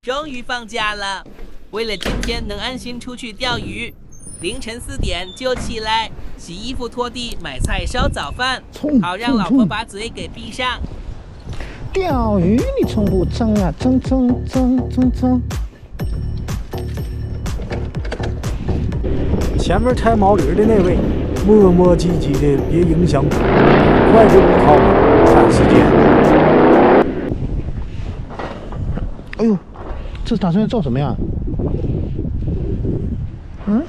终于放假了，为了今天能安心出去钓鱼，凌晨4点就起来洗衣服、拖地、买菜、烧早饭，好让老婆把嘴给闭上。钓鱼你从不争啊，争！前面拆毛驴的那位，磨磨唧唧的，别影响我，快给我套看时间。哎呦，这打算照什么呀？嗯？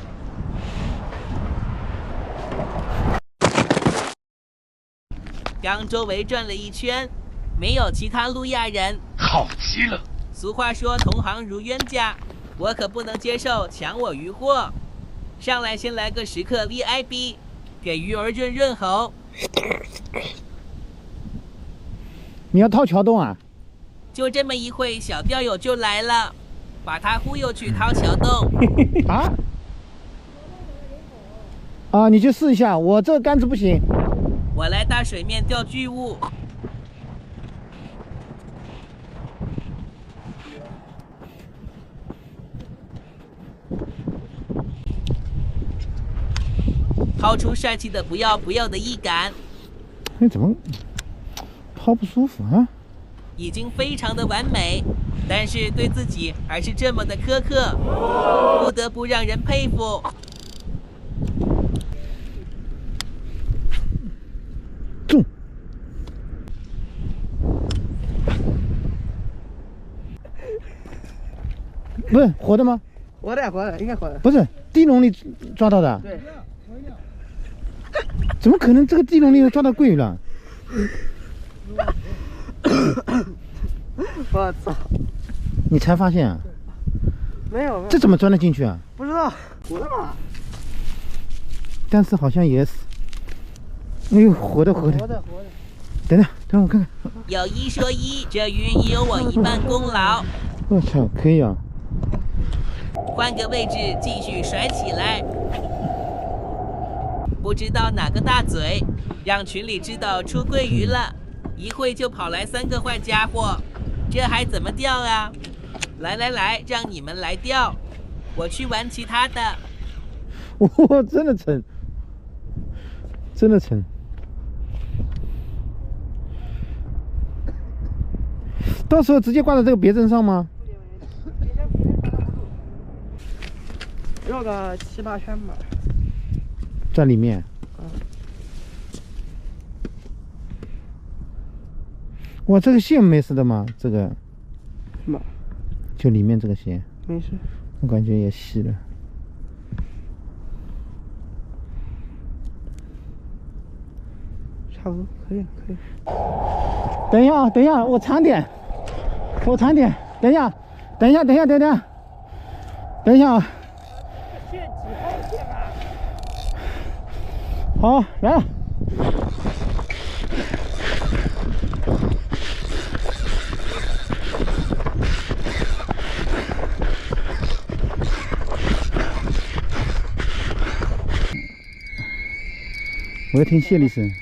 刚周围转了一圈，没有其他路亚人，好极了。俗话说同行如冤家，我可不能接受抢我渔获。上来先来个时刻 VIP， 给鱼儿润喉。你要掏桥洞啊？就这么一会，小钓友就来了，把他忽悠去掏桥洞。啊？啊，你去试一下，我这个杆子不行。我来大水面钓巨物。掏出帅气的不要的一杆，哎，怎么抛不舒服啊？已经非常的完美，但是对自己还是这么的苛刻，不得不让人佩服。中！不是活的吗？活的，应该活的。不是地笼里抓到的。对。怎么可能这个地笼里抓到桂鱼了？我操！你才发现啊？没有。这怎么钻得进去啊？不知道，活的嘛。但是好像也死。哎呦，活的。等我看看。有一说一，这鱼也有我一半功劳。我操，可以啊！换个位置继续甩起来。不知道哪个大嘴让群里知道出桂鱼了，一会就跑来3个坏家伙，这还怎么钓啊？来，让你们来钓，我去玩其他的。哇，真的沉。到时候直接挂在这个别针上吗？绕个7、8圈吧。在里面。哇，这个线没事的吗？这个。什么？就里面这个线。没事。我感觉也细了。差不多，可以。等一下，我长点。等一下啊。线几号线啊？好，来了。我要听谢丽声。